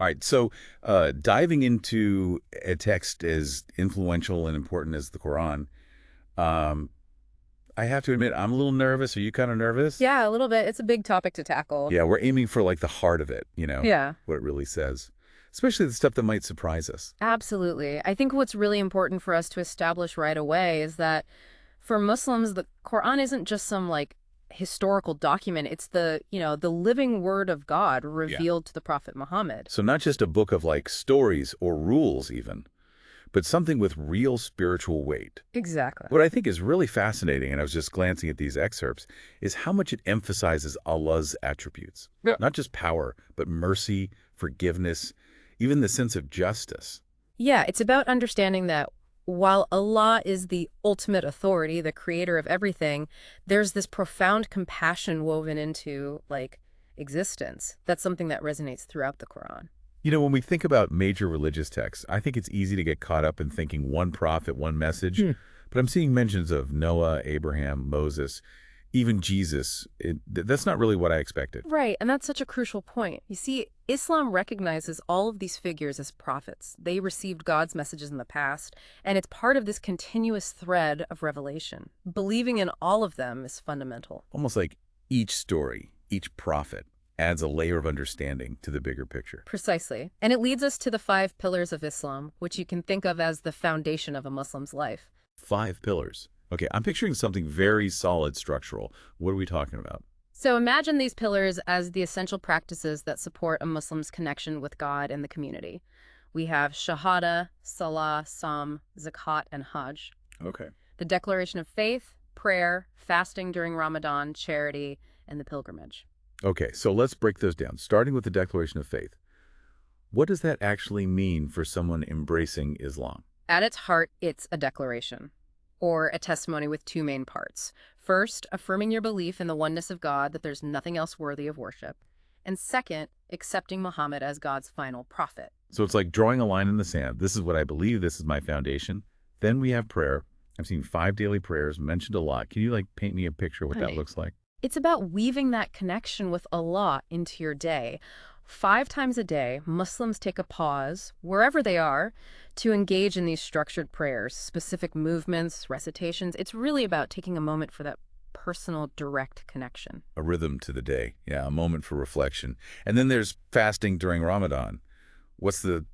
All right, so diving into a text as influential and important as the Quran, um, I have to admit, I'm a little nervous. Are you kind of nervous? Yeah, a little bit. It's a big topic to tackle. Yeah, we're aiming for like the heart of it, Yeah, what it really says, especially the stuff that might surprise us. absolutely. I think what's really important for us to establish right away is that for Muslims, the Quran isn't just some historical document. It's the living word of God Yeah. revealed to the Prophet Muhammad. So not just a book of like stories or rules even, but something with real spiritual weight. Exactly. What I think is really fascinating, and I was just glancing at these excerpts, is how much it emphasizes Allah's attributes. Yeah. Not just power, but mercy, forgiveness, even the sense of justice. Yeah, it's about understanding that while Allah is the ultimate authority, the creator of everything, there's this profound compassion woven into existence. That's something that resonates throughout the Quran. When we think about major religious texts, I think it's easy to get caught up in thinking one prophet, one message. Hmm. But I'm seeing mentions of Noah, Abraham, Moses, even Jesus. That's not really what I expected. Right, and that's such a crucial point. You see, Islam recognizes all of these figures as prophets. They received God's messages in the past, and it's part of this continuous thread of revelation. Believing in all of them is fundamental. Almost like each story, each prophet, adds a layer of understanding to the bigger picture. Precisely. And it leads us to the 5 pillars of Islam, which you can think of as the foundation of a Muslim's life. 5 pillars. Okay, I'm picturing something very solid structural. What are we talking about? So imagine these pillars as the essential practices that support a Muslim's connection with God and the community. We have Shahada, Salah, Saum, Zakat, and Hajj. Okay. The declaration of faith, prayer, fasting during Ramadan, charity, and the pilgrimage. Okay, so let's break those down, starting with the Declaration of Faith. What does that actually mean for someone embracing Islam? At its heart, it's a declaration, or a testimony with 2 main parts. First, affirming your belief in the oneness of God, that there's nothing else worthy of worship. And second, accepting Muhammad as God's final prophet. So it's like drawing a line in the sand. This is what I believe. This is my foundation. Then we have prayer. I've seen 5 daily prayers mentioned a lot. Can you paint me a picture of what that Right. looks like? It's about weaving that connection with Allah into your day. 5 times a day, Muslims take a pause, wherever they are, to engage in these structured prayers, specific movements, recitations. It's really about taking a moment for that personal, direct connection. A rhythm to the day. Yeah, a moment for reflection. And then there's fasting during Ramadan. What's the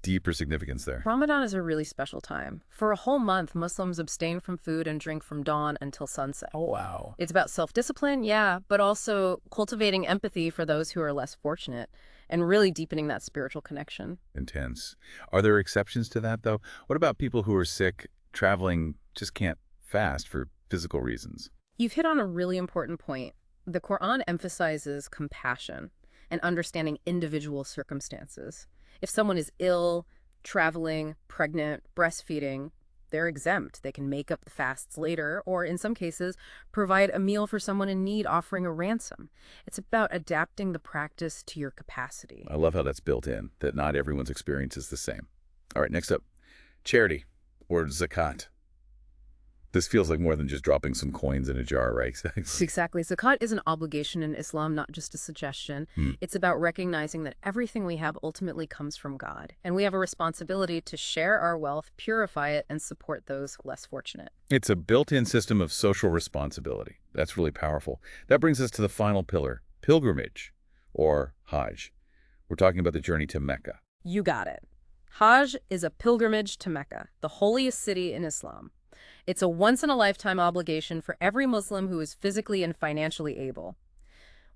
deeper significance there? Ramadan is a really special time. For a whole month, Muslims abstain from food and drink from dawn until sunset. Oh, wow. It's about self-discipline, yeah, but also cultivating empathy for those who are less fortunate and really deepening that spiritual connection. Intense. Are there exceptions to that, though? What about people who are sick, traveling, just can't fast for physical reasons? You've hit on a really important point. The Quran emphasizes compassion and understanding individual circumstances. If someone is ill, traveling, pregnant, breastfeeding, they're exempt. They can make up the fasts later, or in some cases, provide a meal for someone in need, offering a ransom. It's about adapting the practice to your capacity. I love how that's built in, that not everyone's experience is the same. All right, next up, charity or zakat. This feels like more than just dropping some coins in a jar, right? Exactly. Zakat is an obligation in Islam, not just a suggestion. Hmm. It's about recognizing that everything we have ultimately comes from God, and we have a responsibility to share our wealth, purify it, and support those less fortunate. It's a built-in system of social responsibility. That's really powerful. That brings us to the final pillar, pilgrimage or Hajj. We're talking about the journey to Mecca. You got it. Hajj is a pilgrimage to Mecca, the holiest city in Islam. It's a once-in-a-lifetime obligation for every Muslim who is physically and financially able.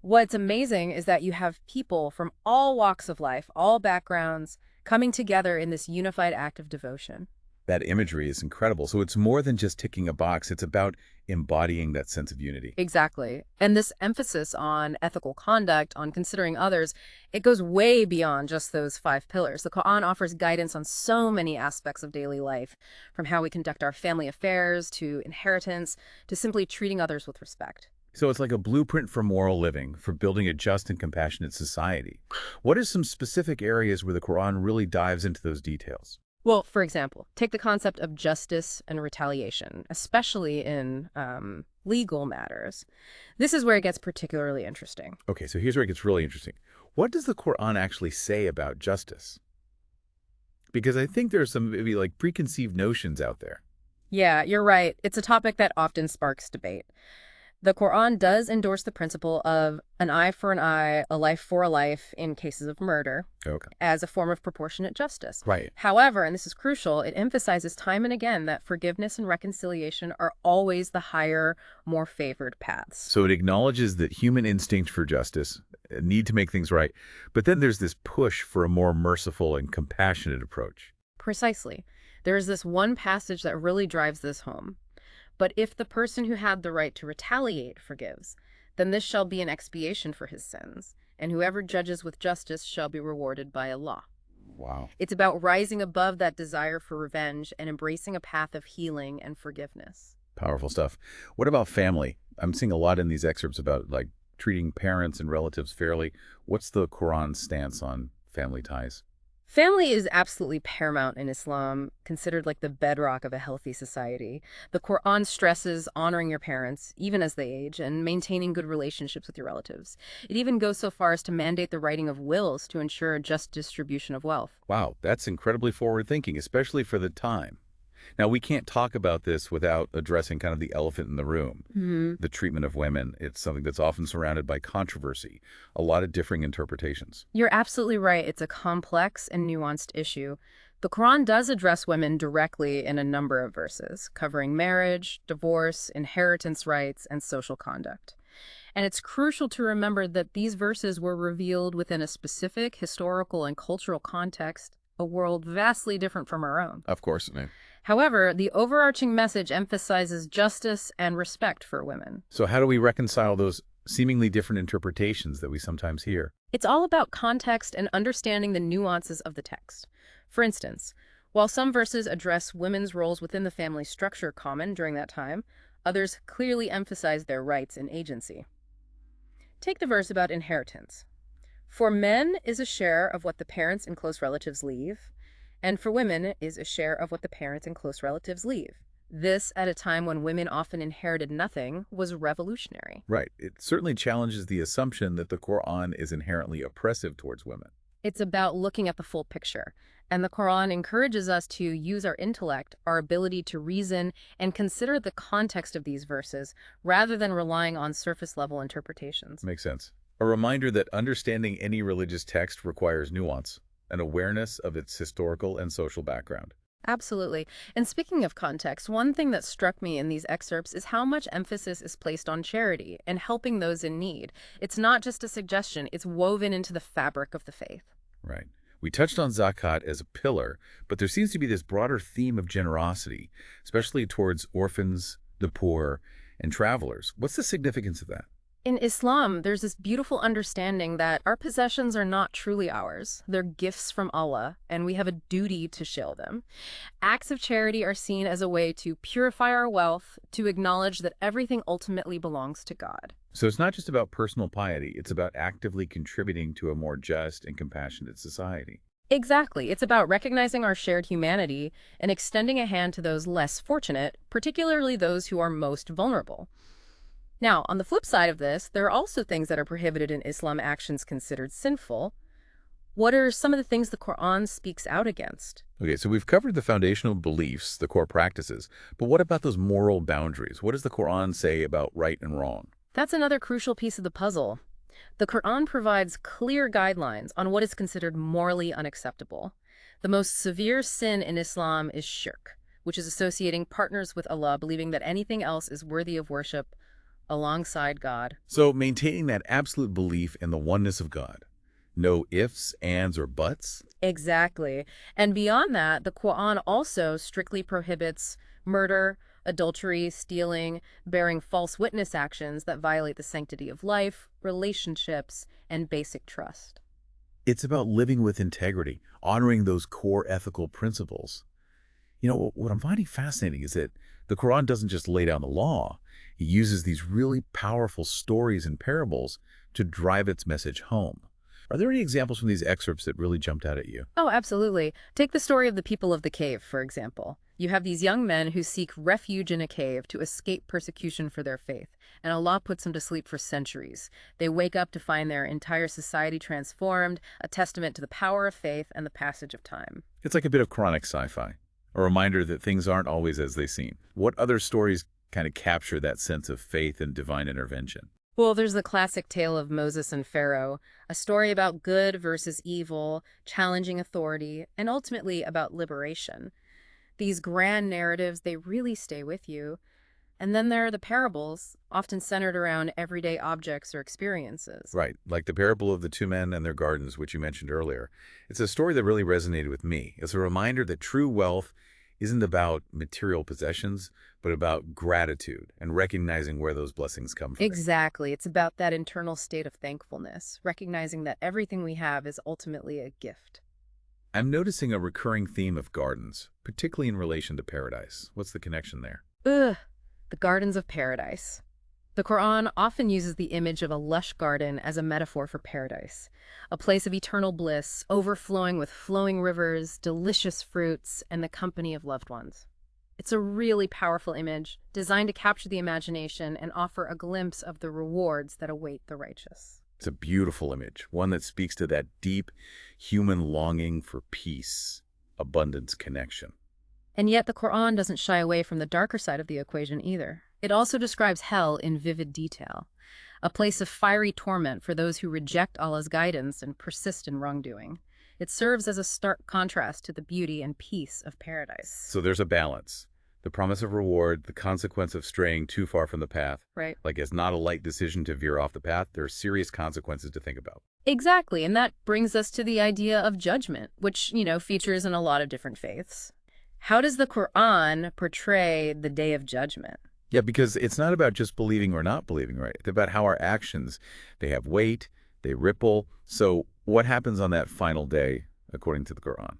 What's amazing is that you have people from all walks of life, all backgrounds, coming together in this unified act of devotion. That imagery is incredible. So it's more than just ticking a box. It's about embodying that sense of unity. Exactly. And this emphasis on ethical conduct, on considering others, it goes way beyond just those 5 pillars. The Quran offers guidance on so many aspects of daily life, from how we conduct our family affairs to inheritance to simply treating others with respect. So it's like a blueprint for moral living, for building a just and compassionate society. What are some specific areas where the Quran really dives into those details? Well, for example, take the concept of justice and retaliation, especially in legal matters. This is where it gets particularly interesting. Okay, so here's where it gets really interesting. What does the Quran actually say about justice? Because I think there's some maybe like preconceived notions out there. Yeah, you're right. It's a topic that often sparks debate. The Quran does endorse the principle of an eye for an eye, a life for a life in cases of murder Okay. as a form of proportionate justice. Right. However, and this is crucial, it emphasizes time and again that forgiveness and reconciliation are always the higher, more favored paths. So it acknowledges that human instinct for justice, a need to make things right, but then there's this push for a more merciful and compassionate approach. Precisely. There is this one passage that really drives this home. But if the person who had the right to retaliate forgives, then this shall be an expiation for his sins, and whoever judges with justice shall be rewarded by Allah. Wow. It's about rising above that desire for revenge and embracing a path of healing and forgiveness. Powerful stuff. What about family? I'm seeing a lot in these excerpts about like treating parents and relatives fairly. What's the Quran's stance on family ties? Family is absolutely paramount in Islam, considered like the bedrock of a healthy society. The Quran stresses honoring your parents, even as they age, and maintaining good relationships with your relatives. It even goes so far as to mandate the writing of wills to ensure a just distribution of wealth. Wow, that's incredibly forward thinking, especially for the time. Now, we can't talk about this without addressing kind of the elephant in the room, the treatment of women. It's something that's often surrounded by controversy, a lot of differing interpretations. You're absolutely right. It's a complex and nuanced issue. The Quran does address women directly in a number of verses, covering marriage, divorce, inheritance rights, and social conduct. And it's crucial to remember that these verses were revealed within a specific historical and cultural context, a world vastly different from our own. Of course. No. However, the overarching message emphasizes justice and respect for women. So how do we reconcile those seemingly different interpretations that we sometimes hear? It's all about context and understanding the nuances of the text. For instance, while some verses address women's roles within the family structure common during that time, others clearly emphasize their rights and agency. Take the verse about inheritance. For men is a share of what the parents and close relatives leave, and for women is a share of what the parents and close relatives leave. This, at a time when women often inherited nothing, was revolutionary. Right. It certainly challenges the assumption that the Quran is inherently oppressive towards women. It's about looking at the full picture, and the Quran encourages us to use our intellect, our ability to reason, and consider the context of these verses, rather than relying on surface-level interpretations. Makes sense. A reminder that understanding any religious text requires nuance, an awareness of its historical and social background. Absolutely. And speaking of context, one thing that struck me in these excerpts is how much emphasis is placed on charity and helping those in need. It's not just a suggestion, it's woven into the fabric of the faith. Right. We touched on zakat as a pillar, but there seems to be this broader theme of generosity, especially towards orphans, the poor, and travelers. What's the significance of that? In Islam, there's this beautiful understanding that our possessions are not truly ours. They're gifts from Allah, and we have a duty to share them. Acts of charity are seen as a way to purify our wealth, to acknowledge that everything ultimately belongs to God. So it's not just about personal piety, it's about actively contributing to a more just and compassionate society. Exactly. It's about recognizing our shared humanity and extending a hand to those less fortunate, particularly those who are most vulnerable. Now, on the flip side of this, there are also things that are prohibited in Islam, actions considered sinful. What are some of the things the Quran speaks out against? Okay, so we've covered the foundational beliefs, the core practices, but what about those moral boundaries? What does the Quran say about right and wrong? That's another crucial piece of the puzzle. The Quran provides clear guidelines on what is considered morally unacceptable. The most severe sin in Islam is shirk, which is associating partners with Allah, believing that anything else is worthy of worship alongside God. So maintaining that absolute belief in the oneness of God. No ifs, ands, or buts? Exactly. And beyond that, the Quran also strictly prohibits murder, adultery, stealing, bearing false witness actions that violate the sanctity of life, relationships, and basic trust. It's about living with integrity, honoring those core ethical principles. You know, what I'm finding fascinating is that the Quran doesn't just lay down the law. It uses these really powerful stories and parables to drive its message home. Are there any examples from these excerpts that really jumped out at you? Oh, absolutely. Take the story of the people of the cave, for example. You have these young men who seek refuge in a cave to escape persecution for their faith, and Allah puts them to sleep for centuries. They wake up to find their entire society transformed, a testament to the power of faith and the passage of time. It's like a bit of chronic sci-fi, a reminder that things aren't always as they seem. What other stories kind of capture that sense of faith and divine intervention? Well, there's the classic tale of Moses and Pharaoh, a story about good versus evil, challenging authority, and ultimately about liberation. These grand narratives, they really stay with you. And then there are the parables, often centered around everyday objects or experiences. Right, like the parable of the two men and their gardens, which you mentioned earlier. It's a story that really resonated with me. It's a reminder that true wealth isn't about material possessions, but about gratitude and recognizing where those blessings come from. Exactly. It's about that internal state of thankfulness, recognizing that everything we have is ultimately a gift. I'm noticing a recurring theme of gardens, particularly in relation to paradise. What's the connection there? Ugh, the gardens of paradise. The Quran often uses the image of a lush garden as a metaphor for paradise, a place of eternal bliss, overflowing with flowing rivers, delicious fruits, and the company of loved ones. It's a really powerful image, designed to capture the imagination and offer a glimpse of the rewards that await the righteous. It's a beautiful image, one that speaks to that deep human longing for peace, abundance, connection. And yet the Quran doesn't shy away from the darker side of the equation either. It also describes hell in vivid detail, a place of fiery torment for those who reject Allah's guidance and persist in wrongdoing. It serves as a stark contrast to the beauty and peace of paradise. So there's a balance. The promise of reward, the consequence of straying too far from the path. Right. Like it's not a light decision to veer off the path. There are serious consequences to think about. Exactly, and that brings us to the idea of judgment, which, features in a lot of different faiths. How does the Quran portray the Day of Judgment? Yeah, because it's not about just believing or not believing, right? It's about how our actions, they have weight, they ripple. So what happens on that final day, according to the Quran?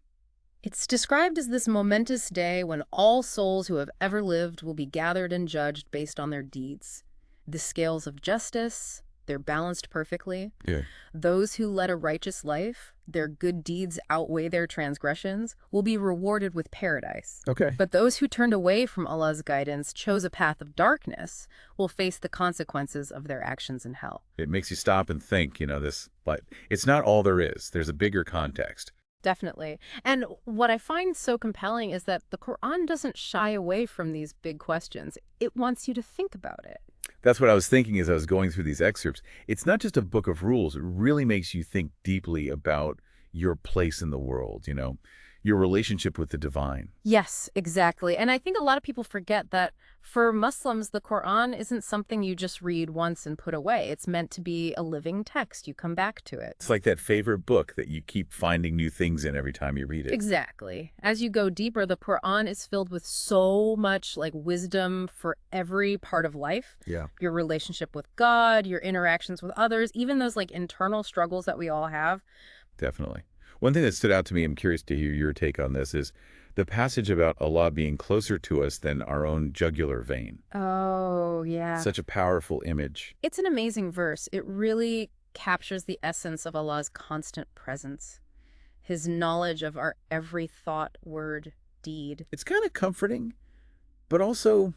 It's described as this momentous day when all souls who have ever lived will be gathered and judged based on their deeds. The scales of justice, they're balanced perfectly. Yeah. Those who led a righteous life, their good deeds outweigh their transgressions, will be rewarded with paradise. Okay. But those who turned away from Allah's guidance, chose a path of darkness, will face the consequences of their actions in hell. It makes you stop and think, but it's not all there is. There's a bigger context. Definitely. And what I find so compelling is that the Quran doesn't shy away from these big questions. It wants you to think about it. That's what I was thinking as I was going through these excerpts. It's not just a book of rules. It really makes you think deeply about your place in the world, your relationship with the divine. Yes, exactly. And I think a lot of people forget that for Muslims, the Quran isn't something you just read once and put away. It's meant to be a living text. You come back to it. It's like that favorite book that you keep finding new things in every time you read it. Exactly. As you go deeper, the Quran is filled with so much wisdom for every part of life. Yeah. Your relationship with God, your interactions with others, even those internal struggles that we all have. Definitely. One thing that stood out to me, I'm curious to hear your take on this, is the passage about Allah being closer to us than our own jugular vein. Oh, yeah. Such a powerful image. It's an amazing verse. It really captures the essence of Allah's constant presence, his knowledge of our every thought, word, deed. It's kind of comforting, but also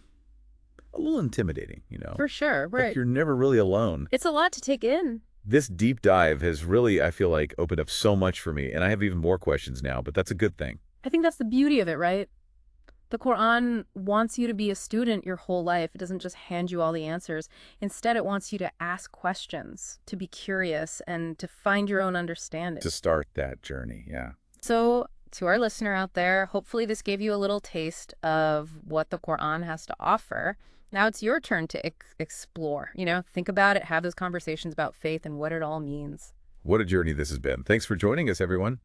a little intimidating, For sure, right. Like you're never really alone. It's a lot to take in. This deep dive has really, I feel like, opened up so much for me, and I have even more questions now, but that's a good thing. I think that's the beauty of it, right? The Quran wants you to be a student your whole life. It doesn't just hand you all the answers. Instead, it wants you to ask questions, to be curious, and to find your own understanding. To start that journey, yeah. So, to our listener out there, hopefully this gave you a little taste of what the Quran has to offer. Now it's your turn to explore, think about it, have those conversations about faith and what it all means. What a journey this has been. Thanks for joining us, everyone.